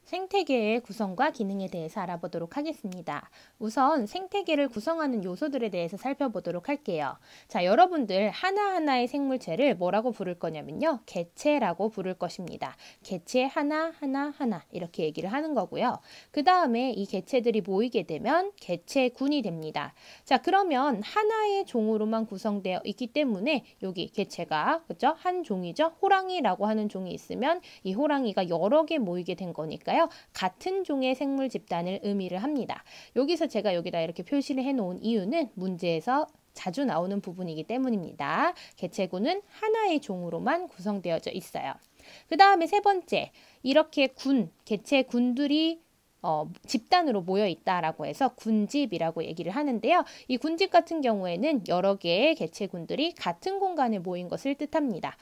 생태계의 구성과 기능에 대해서 알아보도록 하겠습니다. 우선 생태계를 구성하는 요소들에 대해서 살펴보도록 할게요. 자, 여러분들 하나하나의 생물체를 뭐라고 부를 거냐면요. 개체라고 부를 것입니다. 개체 하나 이렇게 얘기를 하는 거고요. 그 다음에 이 개체들이 모이게 되면 개체군이 됩니다. 자, 그러면 하나의 종으로만 구성되어 있기 때문에 여기 개체가 그죠? 한 종이죠. 호랑이라고 하는 종이 있으면 이 호랑이가 여러 개 모이게 된 거니까요. 같은 종의 생물 집단을 의미를 합니다. 여기서 제가 여기다 이렇게 표시를 해놓은 이유는 문제에서 자주 나오는 부분이기 때문입니다. 개체군은 하나의 종으로만 구성되어져 있어요. 그 다음에 세 번째, 이렇게 개체군들이 집단으로 모여 있다라고 해서 군집이라고 얘기를 하는데요. 이 군집 같은 경우에는 여러 개의 개체군들이 같은 공간에 모인 것을 뜻합니다.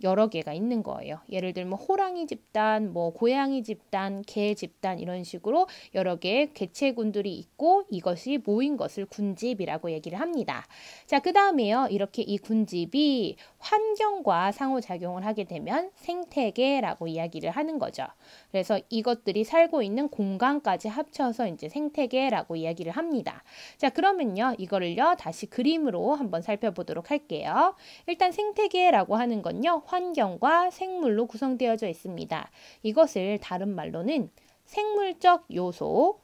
여러 개가 있는 거예요. 예를 들면 호랑이 집단, 고양이 집단, 개 집단 이런 식으로 여러 개의 개체군들이 있고 이것이 모인 것을 군집이라고 얘기를 합니다. 자, 그 다음에요. 이렇게 이 군집이 환경과 상호작용을 하게 되면 생태계라고 이야기를 하는 거죠. 그래서 이것들이 살고 있는 공간까지 합쳐서 이제 생태계라고 이야기를 합니다. 자, 그러면요. 이거를요. 다시 그림으로 한번 살펴보도록 할게요. 일단 생태계라고 하는 건요. 환경과 생물로 구성되어져 있습니다. 이것을 다른 말로는 생물적 요소,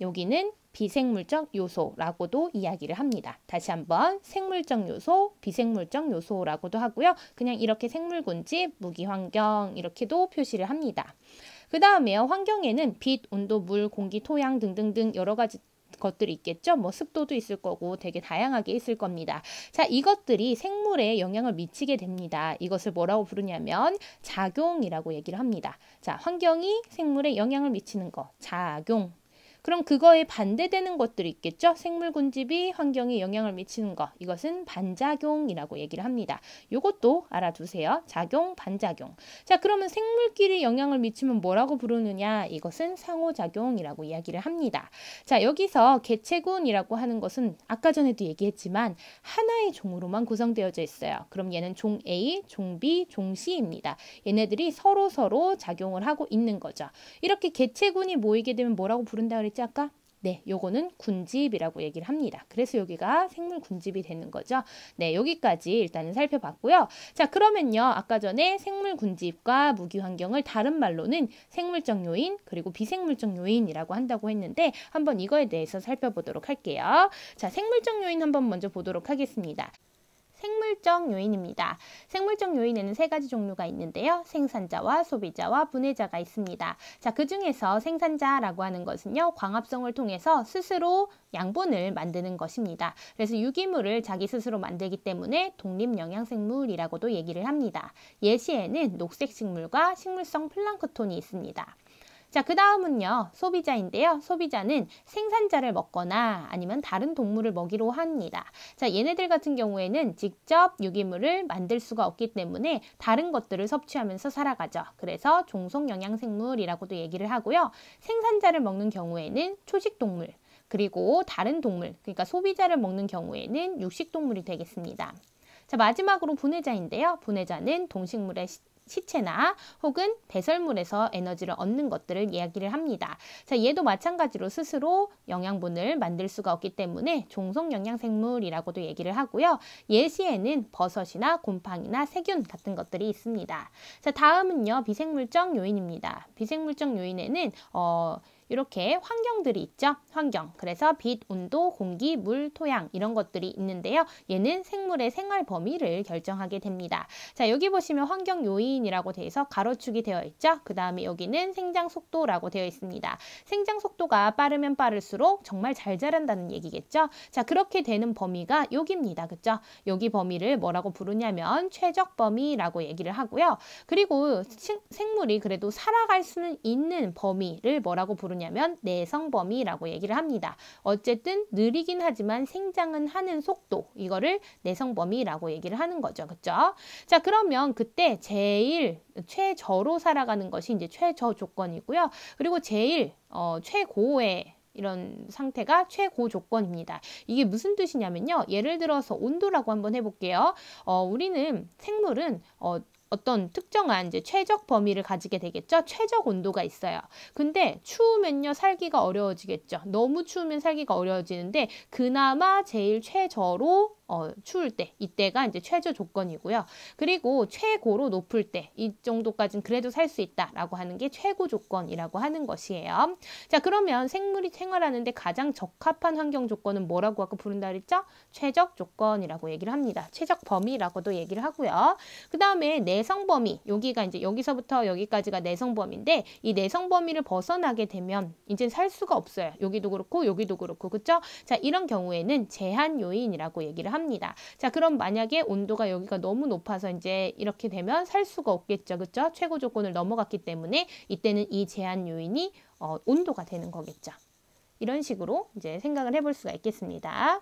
여기는 비생물적 요소라고도 이야기를 합니다. 다시 한번 생물적 요소, 비생물적 요소라고도 하고요. 그냥 이렇게 생물군집, 무기환경 이렇게도 표시를 합니다. 그 다음에요. 환경에는 빛, 온도, 물, 공기, 토양 등등등 여러 가지 것들이 있겠죠. 습도도 있을 거고 되게 다양하게 있을 겁니다. 자, 이것들이 생물에 영향을 미치게 됩니다. 이것을 뭐라고 부르냐면 작용이라고 얘기를 합니다. 자, 환경이 생물에 영향을 미치는 거, 작용. 그럼 그거에 반대되는 것들이 있겠죠. 생물 군집이 환경에 영향을 미치는 것. 이것은 반작용이라고 얘기를 합니다. 이것도 알아두세요. 작용, 반작용. 자, 그러면 생물끼리 영향을 미치면 뭐라고 부르느냐? 이것은 상호작용이라고 이야기를 합니다. 자, 여기서 개체군이라고 하는 것은 아까 전에도 얘기했지만 하나의 종으로만 구성되어져 있어요. 그럼 얘는 종 A, 종 B, 종 C입니다. 얘네들이 서로 작용을 하고 있는 거죠. 이렇게 개체군이 모이게 되면 뭐라고 부른다 그랬죠? 아까? 네, 요거는 군집이라고 얘기를 합니다. 그래서 여기가 생물 군집이 되는 거죠. 네, 여기까지 일단은 살펴봤고요. 자, 그러면요. 아까 전에 생물 군집과 무기 환경을 다른 말로는 생물적 요인 그리고 비생물적 요인이라고 한다고 했는데 한번 이거에 대해서 살펴보도록 할게요. 자, 생물적 요인 한번 먼저 보도록 하겠습니다. 생물적 요인입니다. 생물적 요인에는 세 가지 종류가 있는데요. 생산자와 소비자와 분해자가 있습니다. 자, 그 중에서 생산자라고 하는 것은요. 광합성을 통해서 스스로 양분을 만드는 것입니다. 그래서 유기물을 자기 스스로 만들기 때문에 독립영양생물이라고도 얘기를 합니다. 예시에는 녹색식물과 식물성 플랑크톤이 있습니다. 자, 그 다음은요. 소비자인데요. 소비자는 생산자를 먹거나 아니면 다른 동물을 먹이로 합니다. 자, 얘네들 같은 경우에는 직접 유기물을 만들 수가 없기 때문에 다른 것들을 섭취하면서 살아가죠. 그래서 종속영양생물이라고도 얘기를 하고요. 생산자를 먹는 경우에는 초식동물, 그리고 다른 동물, 그러니까 소비자를 먹는 경우에는 육식동물이 되겠습니다. 자, 마지막으로 분해자인데요. 분해자는 동식물의 시체나 혹은 배설물에서 에너지를 얻는 것들을 이야기를 합니다. 자, 얘도 마찬가지로 스스로 영양분을 만들 수가 없기 때문에 종속영양생물이라고도 얘기를 하고요. 예시에는 버섯이나 곰팡이나 세균 같은 것들이 있습니다. 자, 다음은요. 비생물적 요인입니다. 비생물적 요인에는 이렇게 환경들이 있죠. 환경. 그래서 빛, 온도, 공기, 물, 토양 이런 것들이 있는데요. 얘는 생물의 생활 범위를 결정하게 됩니다. 자, 여기 보시면 환경 요인이라고 돼서 가로축이 되어 있죠. 그 다음에 여기는 생장 속도라고 되어 있습니다. 생장 속도가 빠르면 빠를수록 정말 잘 자란다는 얘기겠죠. 자, 그렇게 되는 범위가 여기입니다. 그죠? 여기 범위를 뭐라고 부르냐면 최적 범위라고 얘기를 하고요. 그리고 생물이 그래도 살아갈 수는 있는 범위를 뭐라고 부르냐면 내성 범위라고 얘기를 합니다. 어쨌든 느리긴 하지만 생장은 하는 속도, 이거를 내성 범위라고 얘기를 하는 거죠. 그렇죠? 자, 그러면 그때 제일 최저로 살아가는 것이 이제 최저 조건이고요. 그리고 제일 최고의 이런 상태가 최고 조건입니다. 이게 무슨 뜻이냐면요. 예를 들어서 온도라고 한번 해볼게요. 생물은 어떤 특정한 이제 최적 범위를 가지게 되겠죠. 최적 온도가 있어요. 근데 추우면요 살기가 어려워지겠죠. 너무 추우면 살기가 어려워지는데 그나마 제일 최저로 추울 때 이때가 이제 최저 조건이고요. 그리고 최고로 높을 때 이 정도까지는 그래도 살 수 있다라고 하는 게 최고 조건이라고 하는 것이에요. 자, 그러면 생물이 생활하는데 가장 적합한 환경 조건은 뭐라고 아까 부른다 그랬죠? 최적 조건이라고 얘기를 합니다. 최적 범위라고도 얘기를 하고요. 그 다음에 내성 범위, 여기가 이제 여기서부터 여기까지가 내성 범위인데 이 내성 범위를 벗어나게 되면 이제 살 수가 없어요. 여기도 그렇고 여기도 그렇고 그렇죠? 자, 이런 경우에는 제한 요인이라고 얘기를 합니다. 자, 그럼 만약에 온도가 여기가 너무 높아서 이제 이렇게 되면 살 수가 없겠죠. 그렇죠? 최고 조건을 넘어갔기 때문에 이때는 이 제한 요인이 온도가 되는 거겠죠. 이런 식으로 이제 생각을 해볼 수가 있겠습니다.